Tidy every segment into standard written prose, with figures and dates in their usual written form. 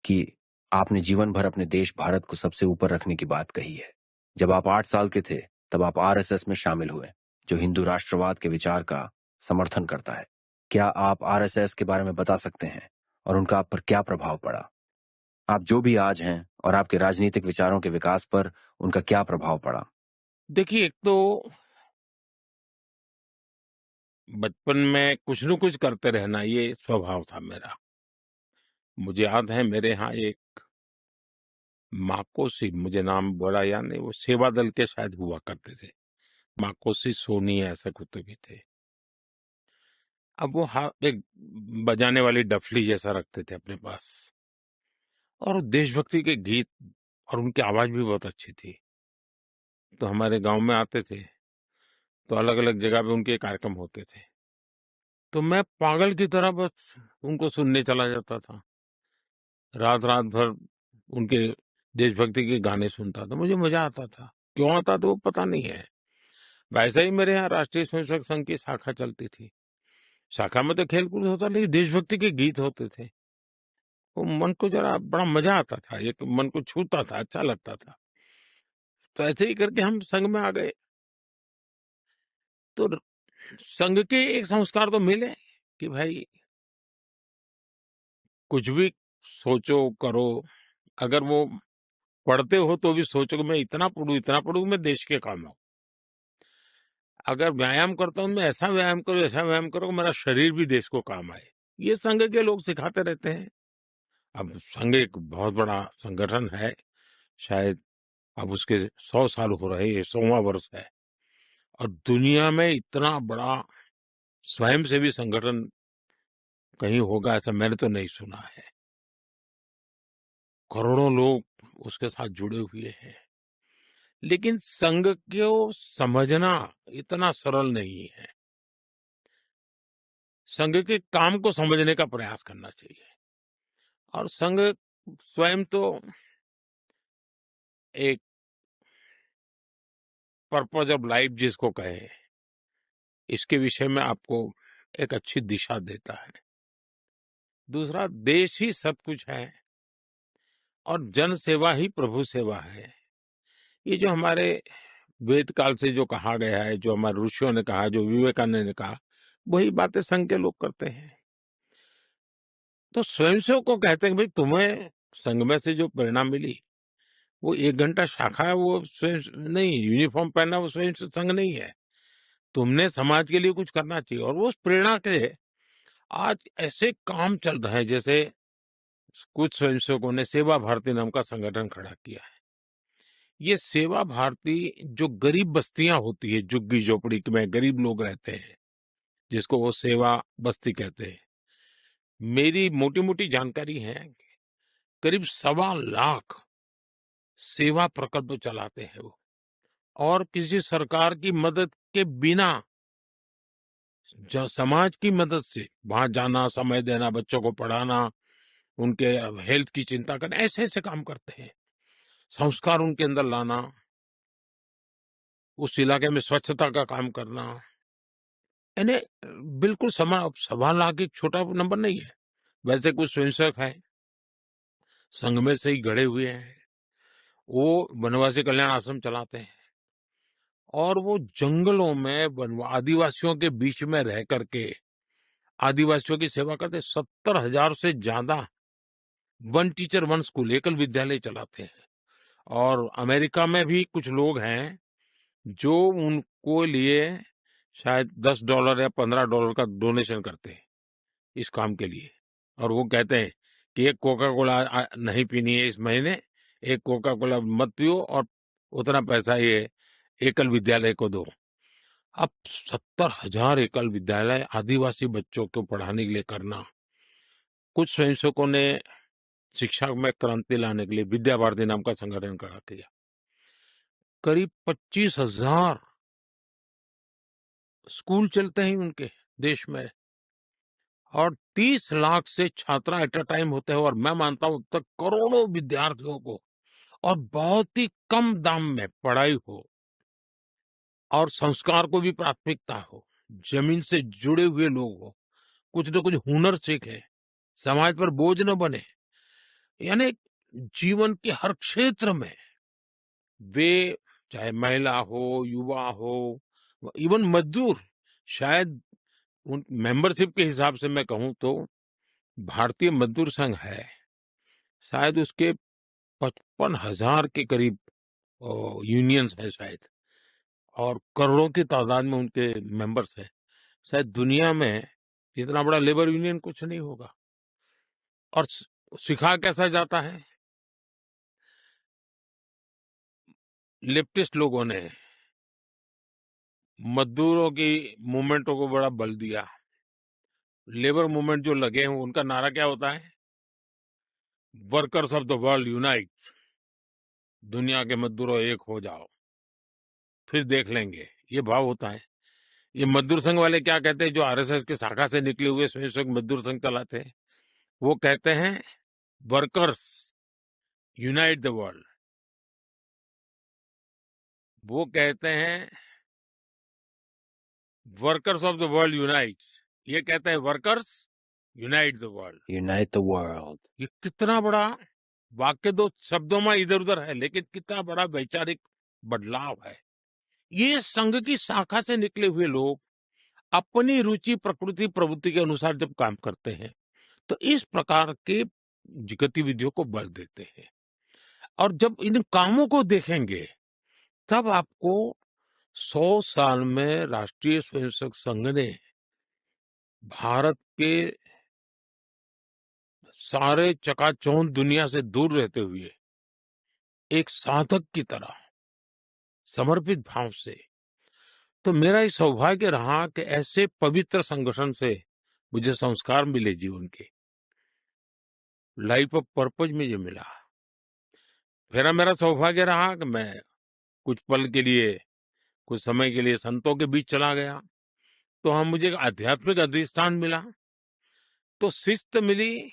कि आपने जीवन भर अपने देश भारत को सबसे ऊपर रखने की बात कही है। जब आप 8 साल के थे, तब आप आरएसएस में शामिल हुए, जो हिंदू राष्ट्रवाद के विचार का समर्थन करता है। क्या आप आरएसएस के बारे में बता सकते हैं और उनका आप पर क्या प्रभाव पड़ा? आप जो भी आज हैं और आपके राजनीतिक विचारों के विकास पर उनका क्या प्रभाव पड़ा? देखिए, एक तो बचपन में कुछ न कुछ करते रहना ये स्वभाव था मेरा। मुझे याद है मेरे यहाँ एक माकोसी, मुझे नाम बड़ा याद नहीं, वो सेवा दल के शायद हुआ करते थे। माकोसी सोनी ऐसे कुत्ते भी थे। अब वो एक बजाने वाली डफली जैसा रखते थे अपने पास और देशभक्ति के गीत और उनकी आवाज भी बहुत अच्छी थी। तो हमारे गांव में आते थे, तो अलग-अलग जगह पे उनके कार्यक्रम होते थे। तो मैं पागल की तरह बस उनको सुनने चला जाता था। रात-रात भर उनके देशभक्ति के गाने सुनता था, मुझे मजा आता था। क्यों आता था वो पता नहीं है। वैसे ही मेरे यहाँ राष्ट्रीय स्वयंसेवक संघ की शाखा चलती थी। शाखा में तो खेल-कूद होता, लेकिन देशभक्ति के गीत होते थे। वो मन को जरा बड़ा मजा आता था, एक मन को छूता था, अच्छा लगता था। तो ऐसे ही करके हम संघ में आ गए। तो संघ के एक संस्कार तो मिले कि भाई कुछ भी सोचो, करो, अगर वो पढ़ते हो तो भी सोचो कि मैं इतना पढूँ मैं देश के काम आऊँ। अगर व्यायाम करता हूँ, मैं ऐसा व्यायाम करो कि मेरा शरीर भी देश को काम आए। ये संघ के लोग सिखाते रहते हैं। अब संघ एक बहुत बड़ा संगठन है, शायद अब उसके 100 साल हो रहे हैं, ये 100वां वर्ष है और दुनिया में इतना बड़ा स्वयंसेवी संगठन कहीं होगा ऐसा मैंने तो नहीं सुना है। करोड़ों लोग उसके साथ जुड़े हुए हैं। लेकिन संघ को समझना इतना सरल नहीं है। संघ के काम को समझने का प्रयास करना चाहिए और संघ स्वयं तो एक पर्पज ऑफ लाइफ जिसको कहे, इसके विषय में आपको एक अच्छी दिशा देता है। दूसरा, देश ही सब कुछ है और जन सेवा ही प्रभु सेवा है। ये जो हमारे वेद काल से जो कहा गया है, जो हमारे ऋषियों ने कहा, जो विवेकानंद ने कहा, वही बातें संघ के लोग करते हैं। तो स्वयंसेवक को कहते हैं कि भाई तुम्हें संघ में से जो प्रेरणा मिली, वो 1 घंटा शाखा है, वो स्वयं नहीं, यूनिफॉर्म पहनना वो स्वयं संघ नहीं है। तुमने समाज के लिए कुछ करना चाहिए और वो उस प्रेरणा के आज ऐसे काम चल रहे हैं, जैसे कुछ स्वयंसेवकों ने सेवा भारती नाम का संगठन खड़ा किया है। ये सेवा भारती जो गरीब बस्तियां होती है, झुग्गी झोपड़ी में गरीब लोग रहते हैं, जिसको वो सेवा बस्ती कहते हैं। मेरी मोटी-मोटी जानकारी है, करीब 1.25 लाख सेवा प्रकल्प चलाते हैं वो और किसी सरकार की मदद के बिना समाज की मदद से वहां जाना, समय देना, बच्चों को पढ़ाना, उनके हेल्थ की चिंता करना, ऐसे ऐसे काम करते हैं। संस्कार उनके अंदर लाना, उस इलाके में स्वच्छता का काम करना, यानी बिल्कुल 1.25 लाख एक छोटा नंबर नहीं है। वैसे कुछ स्वयंसेवक हैं, संघ में से ही गढ़े हुए हैं, वो वनवासी कल्याण आश्रम चलाते हैं और वो जंगलों में आदिवासियों के बीच में रह करके आदिवासियों की सेवा करते। 70,000 से ज्यादा वन टीचर वन स्कूल एकल विद्यालय चलाते हैं और अमेरिका में भी कुछ लोग हैं जो उनको लिए शायद $10 या $15 का डोनेशन करते हैं इस काम के लिए और वो कहते हैं कि एक कोका कोला नहीं पीनी है इस महीने, एक कोका कोला मत पियो और उतना पैसा ये एकल विद्यालय को दो। अब 70,000 एकल विद्यालय आदिवासी बच्चों को पढ़ाने के लिए करना। कुछ स्वयंसेवकों ने शिक्षा में क्रांति लाने के लिए विद्या भारती नाम का संगठन खड़ा किया। करीब 25,000 स्कूल चलते हैं उनके देश में और 30 लाख से छात्रा एट अ टाइम होते हैं और मैं मानता हूं तक करोड़ों विद्यार्थियों को और बहुत ही कम दाम में पढ़ाई हो और संस्कार को भी प्राथमिकता हो, जमीन से जुड़े हुए लोग हो, कुछ न कुछ हुनर सीखे, समाज पर बोझ न बने। यानी जीवन के हर क्षेत्र में वे, चाहे महिला हो, युवा हो, इवन मजदूर, शायद उन मेंबरशिप के हिसाब से मैं कहूँ तो भारतीय मजदूर संघ है, शायद उसके 55,000 के करीब यूनियंस हैं शायद, और करोड़ों की तादाद में उनके मेंबर्स हैं। शायद दुनिया में इतना बड़ा लेबर यूनियन कुछ नहीं होगा। और सिखा कैसा जाता है? लेफ्टिस्ट लोगों ने मजदूरों की मूवमेंटों को बड़ा बल दिया। लेबर मूवमेंट जो लगे हैं उनका नारा क्या होता है? Workers of the world unite, दुनिया के मजदूरों एक हो जाओ, फिर देख लेंगे, ये भाव होता है। ये मजदूर संघ वाले क्या कहते हैं, जो आरएसएस की शाखा से निकले हुए स्वयं मजदूर संघ चलाते हैं? वो कहते हैं वर्कर्स यूनाइट द वर्ल्ड। वो कहते हैं workers of the world unite, ये कहते हैं workers unite the world. Unite the world. ये कितना बड़ा वाक्य, दो शब्दों में इधर उधर है, लेकिन कितना बड़ा वैचारिक बदलाव है। ये संघ की शाखा से निकले हुए लोग अपनी रुचि, प्रकृति, प्रवृत्ति के अनुसार जब काम करते हैं तो इस प्रकार के गतिविधियों को बल देते हैं। और जब इन कामों को देखेंगे तब आपको 100 साल में राष्ट्रीय स्वयंसेवक संघ ने भारत के सारे चकाचौंध दुनिया से दूर रहते हुए एक साधक की तरह समर्पित भाव से, तो मेरा ये सौभाग्य रहा कि ऐसे पवित्र संगठन से मुझे संस्कार मिले जीवन के, लाइफ ऑफ पर्पज में ये मिला। फिर मेरा सौभाग्य रहा कि मैं कुछ पल के लिए, कुछ समय के लिए संतों के बीच चला गया, तो हम मुझे एक आध्यात्मिक अधिष्ठान मिला, तो शिस्त मिली,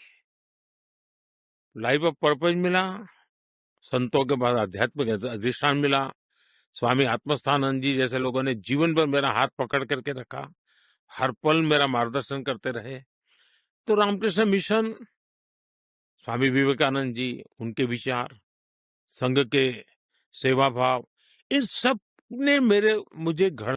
लाइफ ऑफ पर्पज मिला, संतों के बाद आध्यात्मिक अधिष्ठान मिला। स्वामी आत्मस्थानंद जी जैसे लोगों ने जीवन भर मेरा हाथ पकड़ करके रखा, हर पल मेरा मार्गदर्शन करते रहे। तो रामकृष्ण मिशन, स्वामी विवेकानंद जी, उनके विचार, संघ के सेवा भाव, इन सब ने मुझे घर